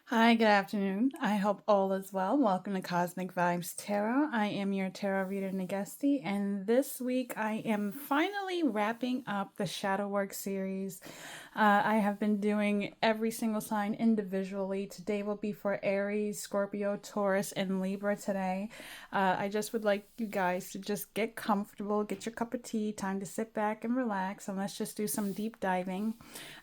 Hi, good afternoon. I hope all is well. Welcome to Cosmic Vibes Tarot. I am your tarot reader, Nagesti, and this week I am finally wrapping up the Shadow Work series. I have been doing every single sign individually. Today will be for Aries, Scorpio, Taurus, and Libra today. I just would like you guys to just get comfortable, get your cup of tea, time to sit back and relax, and let's just do some deep diving.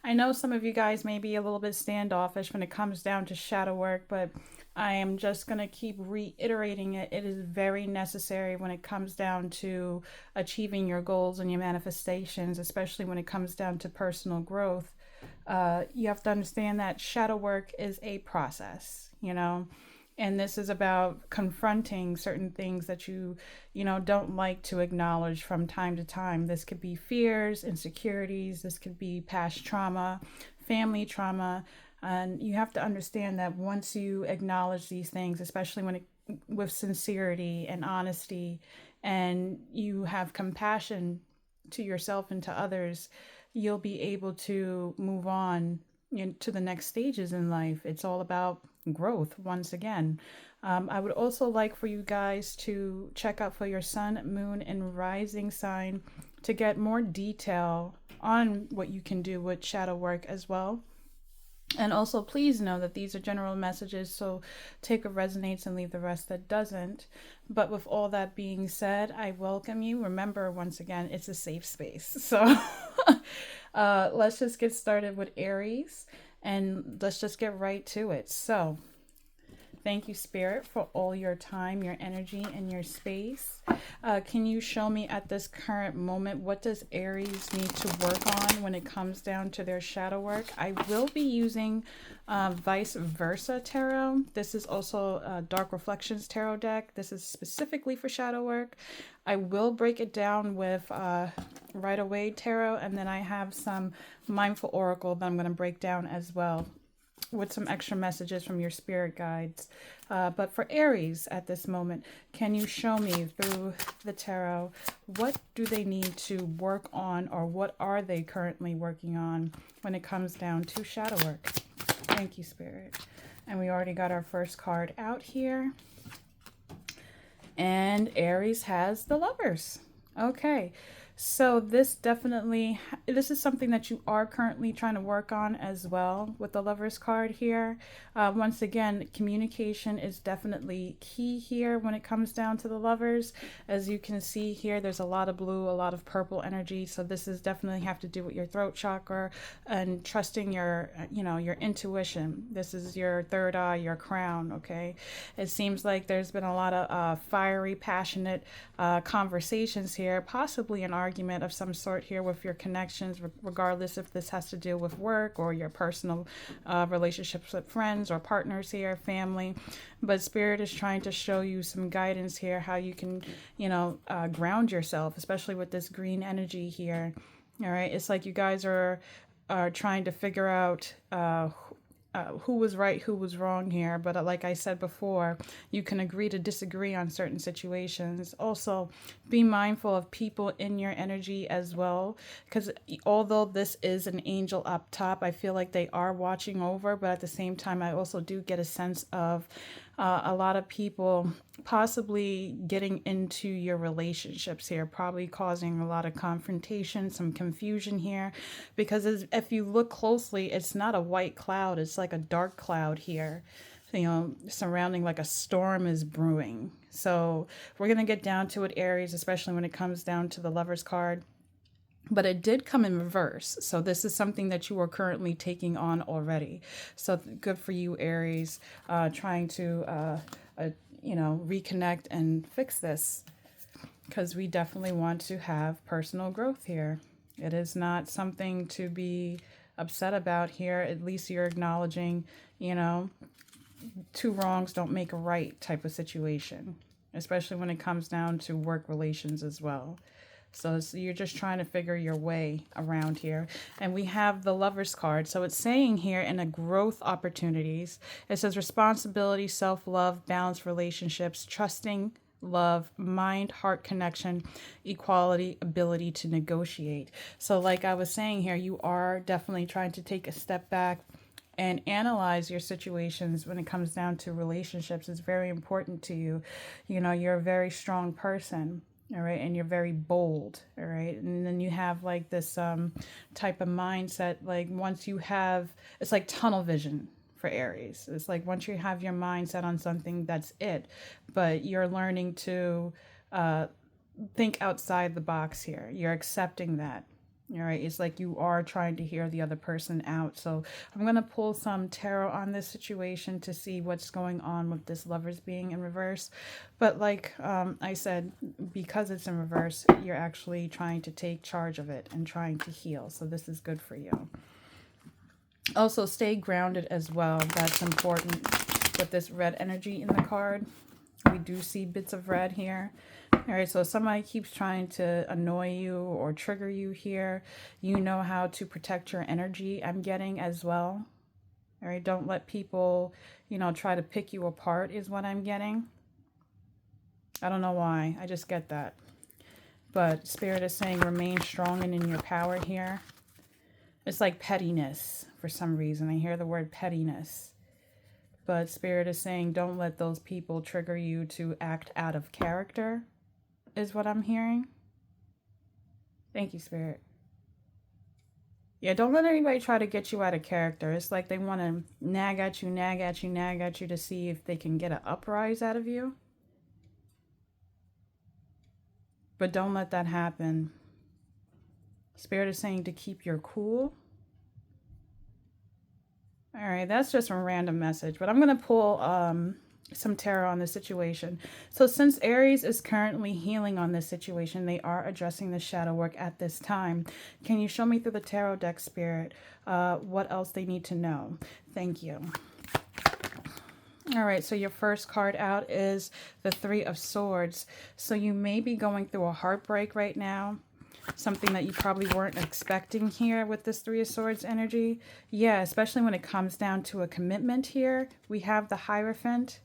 I know some of you guys may be a little bit standoffish when it comes down to shadow work, but I am just going to keep reiterating it. It is very necessary when it comes down to achieving your goals and your manifestations, especially when it comes down to personal growth. You have to understand that shadow work is a process, and this is about confronting certain things that you don't like to acknowledge from time to time. This could be fears, insecurities, this could be past trauma, family trauma, and you have to understand that once you acknowledge these things, especially with sincerity and honesty, and you have compassion to yourself and to others, you'll be able to move on to the next stages in life. It's all about growth once again. I would also like for you guys to check out for your sun, moon, and rising sign to get more detail on what you can do with shadow work as well. And also, please know that these are general messages, so take what resonates and leave the rest that doesn't. But with all that being said, I welcome you. Remember, once again, it's a safe space. So let's just get started with Aries and let's just get right to it. So, thank you, Spirit, for all your time, your energy, and your space. Can you show me at this current moment what does Aries need to work on when it comes down to their shadow work? I will be using Vice Versa Tarot. This is also a Dark Reflections Tarot deck. This is specifically for shadow work. I will break it down with Right Away Tarot, and then I have some Mindful Oracle that I'm going to break down as well, with some extra messages from your spirit guides. But for Aries at this moment, can you show me through the tarot, what do they need to work on, or what are they currently working on when it comes down to shadow work? Thank you, Spirit. And we already got our first card out here. And Aries has the Lovers. Okay. So this is something that you are currently trying to work on as well with the Lovers card here. Once again, communication is definitely key here when it comes down to the Lovers. As you can see here, there's a lot of blue, a lot of purple energy. So this is definitely have to do with your throat chakra and trusting your intuition. This is your third eye, your crown, okay? It seems like there's been a lot of fiery, passionate conversations here, possibly an argument of some sort here with your connections, regardless if this has to do with work or your personal relationships with friends or partners here, family. But Spirit is trying to show you some guidance here, how you can, ground yourself, especially with this green energy here. All right, it's like you guys are trying to figure out who was right, who was wrong here. But like I said before, you can agree to disagree on certain situations. Also, be mindful of people in your energy as well, because although this is an angel up top, I feel like they are watching over. But at the same time, I also do get a sense of a lot of people possibly getting into your relationships here, probably causing a lot of confrontation, some confusion here, because if you look closely, it's not a white cloud, it's like a dark cloud here, surrounding, like a storm is brewing. So we're going to get down to it, Aries, especially when it comes down to the Lovers card. But it did come in reverse. So this is something that you are currently taking on already. So good for you, Aries, trying to, reconnect and fix this, because we definitely want to have personal growth here. It is not something to be upset about here. At least you're acknowledging, two wrongs don't make a right type of situation, especially when it comes down to work relations as well. So you're just trying to figure your way around here. And we have the Lovers card. So it's saying here in a growth opportunities, it says responsibility, self-love, balanced relationships, trusting, love, mind, heart connection, equality, ability to negotiate. So like I was saying here, you are definitely trying to take a step back and analyze your situations when it comes down to relationships. Is very important to you. You know, you're a very strong person, all right, and you're very bold, all right, and then you have like this type of mindset, like once you have, it's like tunnel vision for Aries. It's like once you have your mindset on something, that's it. But you're learning to uh, think outside the box here. You're accepting that. All right, it's like you are trying to hear the other person out. So I'm going to pull some tarot on this situation to see what's going on with this Lovers being in reverse. But like I said, because it's in reverse, you're actually trying to take charge of it and trying to heal. So this is good for you. Also, stay grounded as well. That's important with this red energy in the card. We do see bits of red here. All right, so if somebody keeps trying to annoy you or trigger you here, you know how to protect your energy, I'm getting as well. All right, don't let people, you know, try to pick you apart is what I'm getting. I don't know why, I just get that. But Spirit is saying remain strong and in your power here. It's like pettiness for some reason. I hear the word pettiness. But Spirit is saying don't let those people trigger you to act out of character, is what I'm hearing. Thank you, Spirit. Yeah, don't let anybody try to get you out of character. It's like they want to nag at you, nag at you, nag at you to see if they can get an uprise out of you. But don't let that happen. Spirit is saying to keep your cool. All right, that's just a random message, but I'm going to pull some tarot on this situation. So since Aries is currently healing on this situation, they are addressing the shadow work at this time. Can you show me through the tarot deck, Spirit, what else they need to know? Thank you. All right, so your first card out is the Three of Swords. So you may be going through a heartbreak right now. Something that you probably weren't expecting here with this Three of Swords energy. Yeah, especially when it comes down to a commitment here. We have the Hierophant.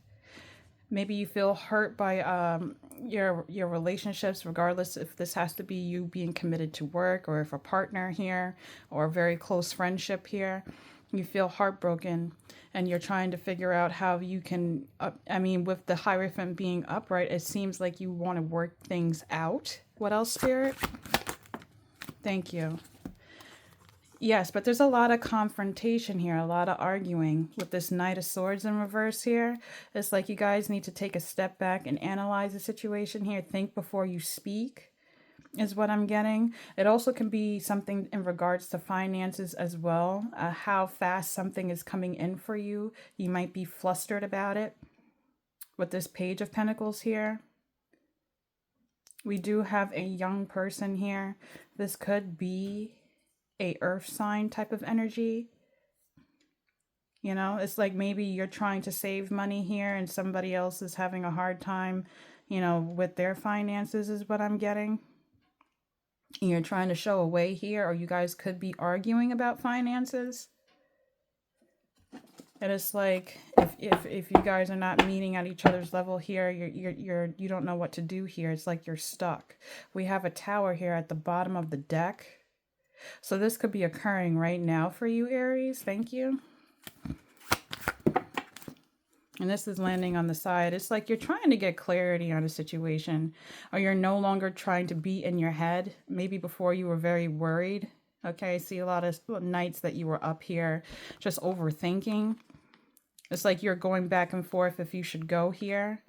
Maybe you feel hurt by your relationships, regardless if this has to be you being committed to work or if a partner here or a very close friendship here. You feel heartbroken and you're trying to figure out how you can, I mean, with the Hierophant being upright, it seems like you want to work things out. What else, Spirit? Thank you. Yes, but there's a lot of confrontation here, a lot of arguing with this Knight of Swords in reverse here. It's like you guys need to take a step back and analyze the situation here. Think before you speak is what I'm getting. It also can be something in regards to finances as well. How fast something is coming in for you. You might be flustered about it with this Page of Pentacles here. We do have a young person here. This could be a earth sign type of energy. You know, it's like maybe you're trying to save money here and somebody else is having a hard time, you know, with their finances is what I'm getting. You're trying to show a way here, or you guys could be arguing about finances. And it's like if you guys are not meeting at each other's level here, you don't know what to do here. It's like you're stuck. We have a Tower here at the bottom of the deck. So this could be occurring right now for you, Aries. Thank you. And this is landing on the side. It's like you're trying to get clarity on a situation, or you're no longer trying to be in your head. Maybe before you were very worried. Okay, I see a lot of nights that you were up here just overthinking. It's like you're going back and forth if you should go here.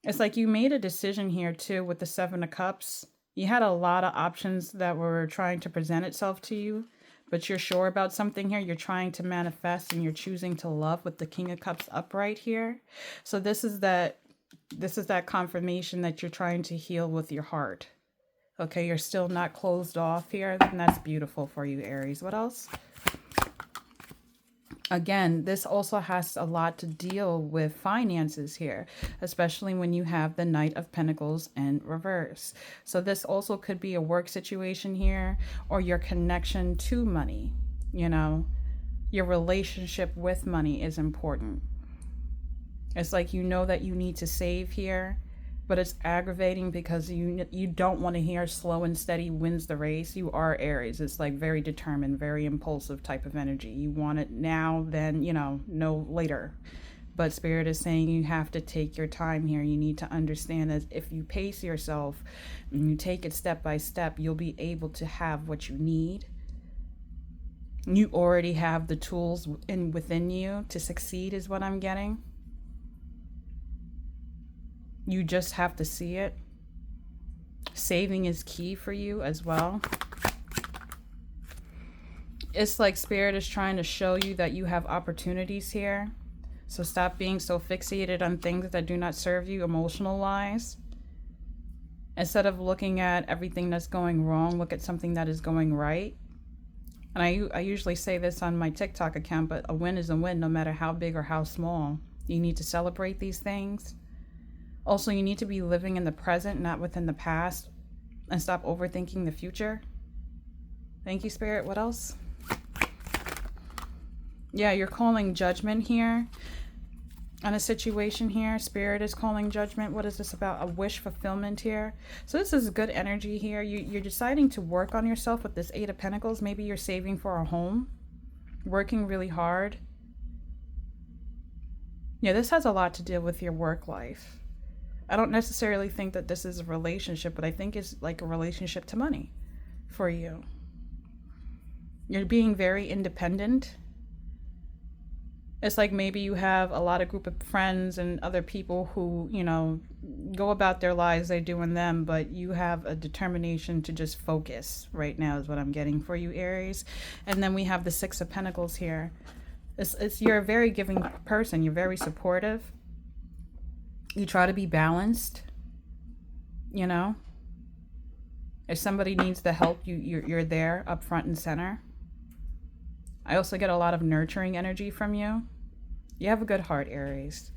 It's like you made a decision here too with the Seven of Cups. You had a lot of options that were trying to present itself to you, but you're sure about something here. You're trying to manifest and you're choosing to love with the King of Cups upright here. So this is that confirmation that you're trying to heal with your heart. Okay, you're still not closed off here, and that's beautiful for you, Aries. What else? Again, this also has a lot to deal with finances here, especially when you have the Knight of Pentacles in reverse. So this also could be a work situation here, or your connection to money. You know, your relationship with money is important. It's like you know that you need to save here. but it's aggravating because you don't want to hear slow and steady wins the race. You are Aries. It's like very determined, very impulsive type of energy. You want it now, then, no later. But Spirit is saying you have to take your time here. You need to understand that if you pace yourself and you take it step by step, you'll be able to have what you need. You already have the tools within you to succeed, is what I'm getting. You just have to see it. Saving is key for you as well. It's like Spirit is trying to show you that you have opportunities here. So stop being so fixated on things that do not serve you emotional wise. Instead of looking at everything that's going wrong, look at something that is going right. And I usually say this on my TikTok account, but a win is a win no matter how big or how small. You need to celebrate these things. Also, you need to be living in the present, not within the past, and stop overthinking the future. Thank you, Spirit. What else? Yeah, you're calling judgment here on a situation here. Spirit is calling judgment. What is this about? A wish fulfillment here. So this is good energy here. You're deciding to work on yourself with this Eight of Pentacles. Maybe you're saving for a home, working really hard. Yeah, this has a lot to do with your work life. I don't necessarily think that this is a relationship, but I think it's like a relationship to money for you. You're being very independent. It's like maybe you have a lot of group of friends and other people who, go about their lives, they're doing them, but you have a determination to just focus right now is what I'm getting for you, Aries. And then we have the Six of Pentacles here. You're a very giving person. You're very supportive. You try to be balanced, If somebody needs the help, you're there up front and center. I also get a lot of nurturing energy from you. You have a good heart, Aries.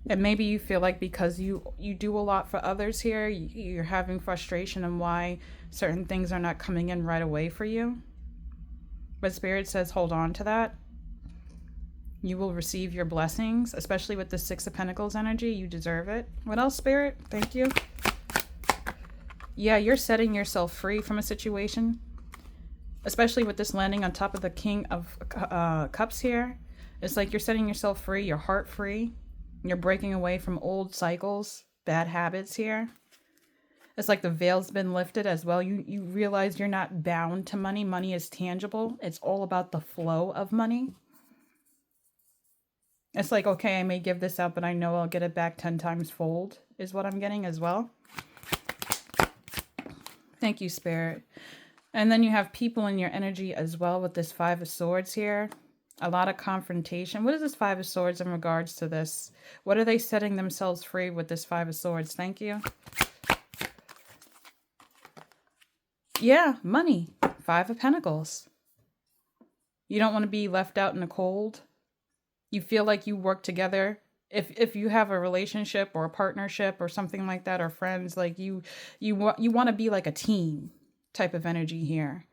And maybe you feel like because you do a lot for others here, you're having frustration on why certain things are not coming in right away for you. But Spirit says hold on to that. You will receive your blessings, especially with the Six of Pentacles energy. You deserve it. What else, Spirit? Thank you. Yeah, you're setting yourself free from a situation, especially with this landing on top of the King of Cups here. It's like you're setting yourself free, your heart free. You're breaking away from old cycles, bad habits here. It's like the veil's been lifted as well. You realize you're not bound to money. Money is tangible. It's all about the flow of money. It's like, okay, I may give this out, but I know I'll get it back 10 times fold, is what I'm getting as well. Thank you, Spirit. And then you have people in your energy as well with this Five of Swords here. A lot of confrontation. What is this Five of Swords in regards to this? What are they setting themselves free with this Five of Swords? Thank you. Yeah, money. Five of Pentacles. You don't want to be left out in the cold. You feel like you work together. If you have a relationship or a partnership or something like that, or friends, like you want to be like a team type of energy here.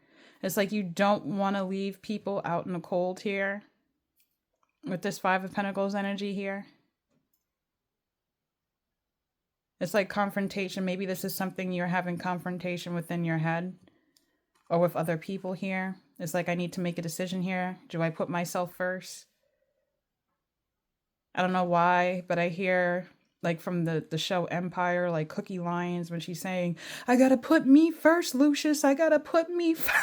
It's like you don't want to leave people out in the cold here with this Five of Pentacles energy here. It's like confrontation. Maybe this is something you're having confrontation within your head or with other people here. It's like, I need to make a decision here. Do I put myself first? I don't know why, but I hear like from the show Empire, like Cookie Lyons, when she's saying, I gotta put me first, Lucius. I gotta put me first.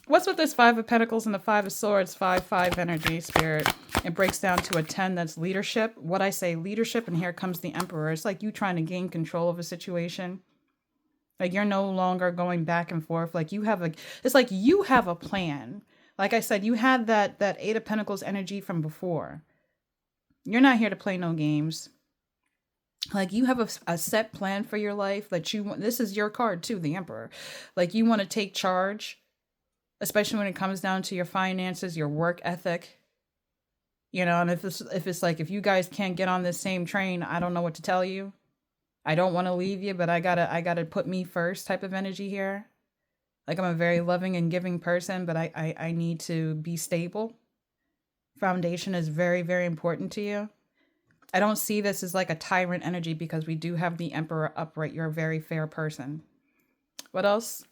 What's with this Five of Pentacles and the Five of Swords? 5-5 energy, Spirit. It breaks down to a 10. That's leadership. What I say, leadership, and here comes the Emperor. It's like you trying to gain control of a situation. Like you're no longer going back and forth. Like it's like you have a plan. Like I said, you had that Eight of Pentacles energy from before. You're not here to play no games. Like you have a set plan for your life that you want. This is your card too, the Emperor. Like you want to take charge, especially when it comes down to your finances, your work ethic. And if it's like, if you guys can't get on this same train, I don't know what to tell you. I don't want to leave you, but I gotta put me first type of energy here. Like I'm a very loving and giving person, but I need to be stable. Foundation is very, very important to you. I don't see this as like a tyrant energy because we do have the Emperor upright. You're a very fair person. What else?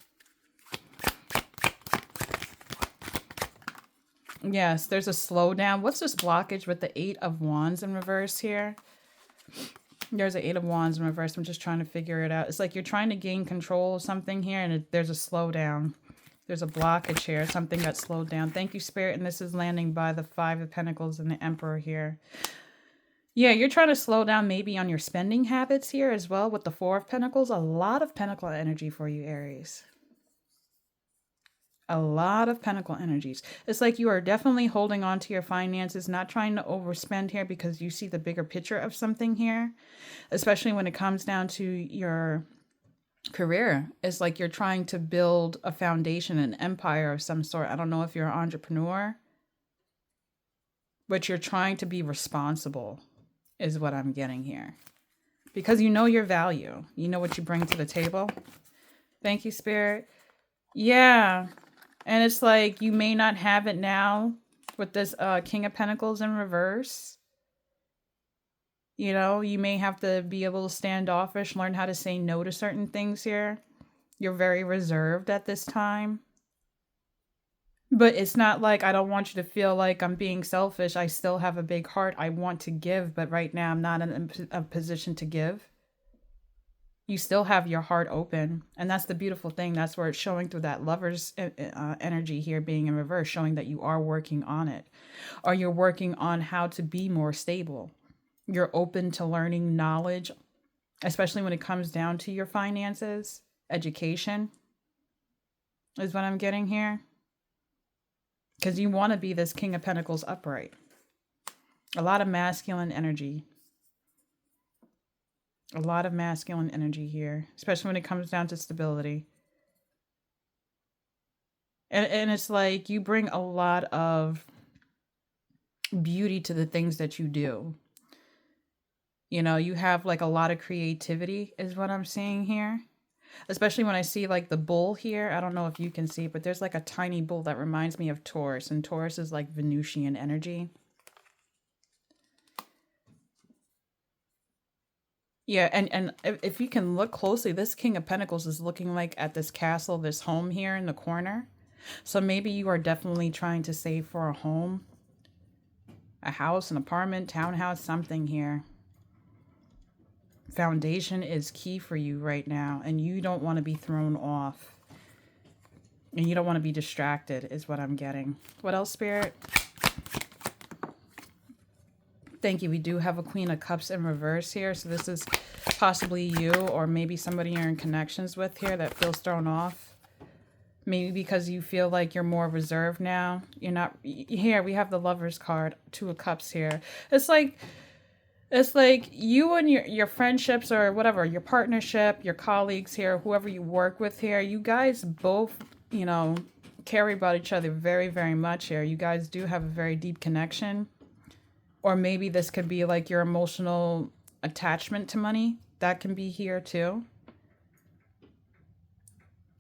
Yes, there's a slowdown. What's this blockage with the Eight of Wands in reverse here? There's an Eight of Wands in reverse. I'm just trying to figure it out. It's like you're trying to gain control of something here, and there's a slowdown. There's a blockage here. Something got slowed down. Thank you, Spirit. And this is landing by the Five of Pentacles and the Emperor here. Yeah, you're trying to slow down maybe on your spending habits here as well with the Four of Pentacles. A lot of Pentacle energy for you, Aries. A lot of Pentacle energies. It's like you are definitely holding on to your finances, not trying to overspend here because you see the bigger picture of something here, especially when it comes down to your career. It's like you're trying to build a foundation, an empire of some sort. I don't know if you're an entrepreneur, but you're trying to be responsible is what I'm getting here. Because you know your value. You know what you bring to the table. Thank you, Spirit. Yeah. And it's like you may not have it now with this King of Pentacles in reverse. You know, you may have to be a little standoffish, learn how to say no to certain things here. You're very reserved at this time. But it's not like I don't want you to feel like I'm being selfish. I still have a big heart. I want to give, but right now I'm not in a position to give. You still have your heart open. And that's the beautiful thing. That's where it's showing through that lover's energy here being in reverse, showing that you are working on it. Or you're working on how to be more stable. You're open to learning knowledge, especially when it comes down to your finances. Education is what I'm getting here. Because you want to be this King of Pentacles upright. A lot of masculine energy. A lot of masculine energy here, especially when it comes down to stability. And it's like you bring a lot of beauty to the things that you do. You know, you have like a lot of creativity is what I'm seeing here. Especially when I see like the bull here. I don't know if you can see, but there's like a tiny bull that reminds me of Taurus. And Taurus is like Venusian energy. Yeah, and if you can look closely, this King of Pentacles is looking like at this castle, this home here in the corner. So maybe you are definitely trying to save for a home, a house, an apartment, townhouse, something here. Foundation is key for you right now, and you don't want to be thrown off. And you don't want to be distracted is what I'm getting. What else, Spirit? Thank you. We do have a Queen of Cups in reverse here. So this is possibly you or maybe somebody you're in connections with here that feels thrown off. Maybe because you feel like you're more reserved now. You're not... Here, we have the Lover's card. Two of Cups here. It's like you and your friendships or whatever, your partnership, your colleagues here, whoever you work with here, you guys both, you know, care about each other very, very much here. You guys do have a very deep connection. Or maybe this could be like your emotional attachment to money. That can be here too.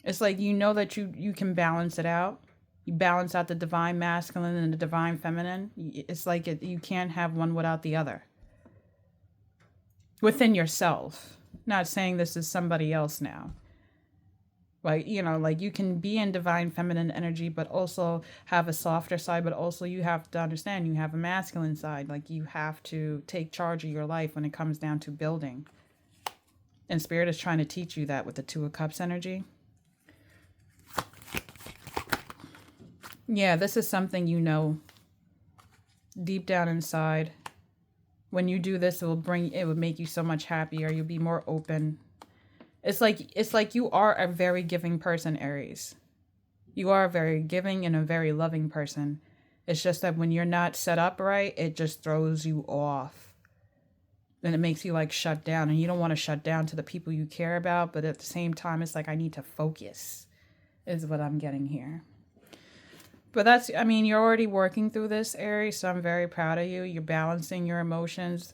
It's like you know that you can balance it out. You balance out the divine masculine and the divine feminine. It's like you can't have one without the other. Within yourself. Not saying this is somebody else now. Like, you know, like you can be in divine feminine energy, but also have a softer side, but also you have to understand you have a masculine side. Like you have to take charge of your life when it comes down to building. And Spirit is trying to teach you that with the Two of Cups energy. Yeah, this is something you know deep down inside. When you do this, it would make you so much happier. You'll be more open. It's like you are a very giving person, Aries. You are a very giving and a very loving person. It's just that when you're not set up right, it just throws you off. And it makes you like shut down. And you don't want to shut down to the people you care about. But at the same time, it's like I need to focus is what I'm getting here. But that's, I mean, you're already working through this, Aries. So I'm very proud of you. You're balancing your emotions.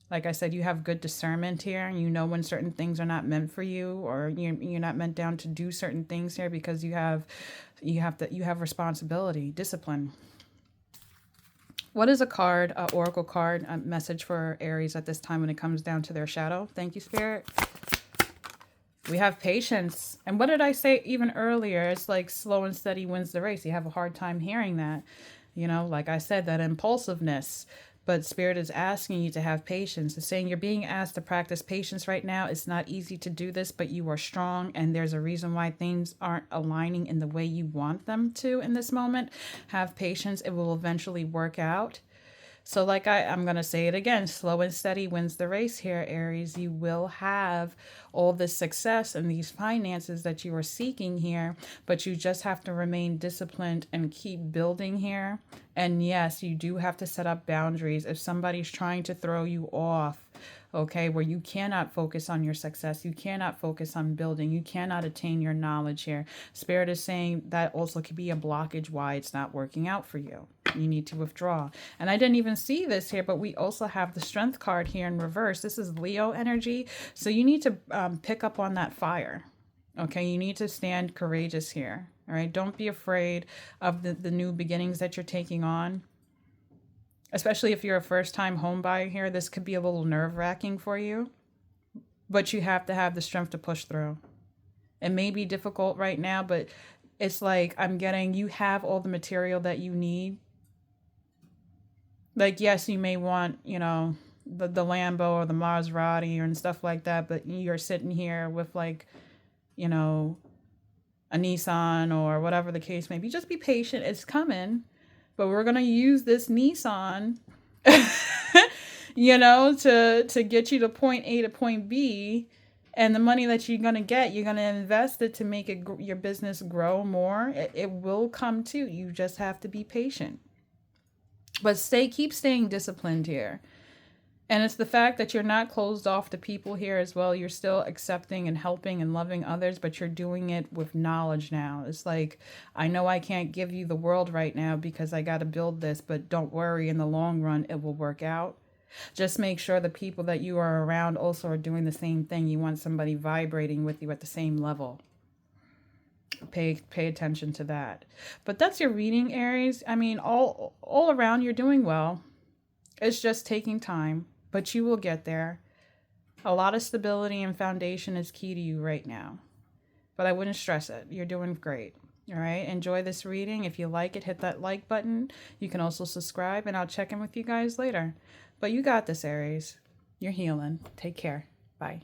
Like I said, you have good discernment here. You know when certain things are not meant for you, or you're not meant down to do certain things here because you have responsibility, discipline. What is a card, a oracle card, a message for Aries at this time when it comes down to their shadow? Thank you, Spirit. We have patience. And what did I say even earlier? It's like slow and steady wins the race. You have a hard time hearing that. You know, like I said, that impulsiveness. But Spirit is asking you to have patience. It's saying you're being asked to practice patience right now. It's not easy to do this, but you are strong. And there's a reason why things aren't aligning in the way you want them to in this moment. Have patience. It will eventually work out. So like I'm going to say it again, slow and steady wins the race here, Aries. You will have all this success and these finances that you are seeking here, but you just have to remain disciplined and keep building here. And yes, you do have to set up boundaries. If somebody's trying to throw you off, okay, where you cannot focus on your success, you cannot focus on building, you cannot attain your knowledge here. Spirit is saying that also could be a blockage why it's not working out for you. You need to withdraw. And I didn't even see this here, but we also have the strength card here in reverse. This is Leo energy. So you need to pick up on that fire. Okay, you need to stand courageous here. All right, don't be afraid of the new beginnings that you're taking on. Especially if you're a first-time home buyer here, this could be a little nerve-wracking for you. But you have to have the strength to push through. It may be difficult right now, but it's like I'm getting, you have all the material that you need. Like, yes, you may want, you know, the Lambo or the Maserati and stuff like that, but you're sitting here with, like, you know, a Nissan or whatever the case may be. Just be patient. It's coming. But we're going to use this Nissan, you know, to get you to point A to point B. And the money that you're going to get, you're going to invest it to make it your business grow more. It will come to. You just have to be patient. But keep staying disciplined here. And it's the fact that you're not closed off to people here as well. You're still accepting and helping and loving others, but you're doing it with knowledge now. It's like, I know I can't give you the world right now because I got to build this, but don't worry, in the long run, it will work out. Just make sure the people that you are around also are doing the same thing. You want somebody vibrating with you at the same level. Pay attention to that. But that's your reading, Aries. I mean, all around, you're doing well. It's just taking time, but you will get there. A lot of stability and foundation is key to you right now. But I wouldn't stress it. You're doing great. All right. Enjoy this reading. If you like it, hit that like button. You can also subscribe, and I'll check in with you guys later. But you got this, Aries. You're healing. Take care. Bye.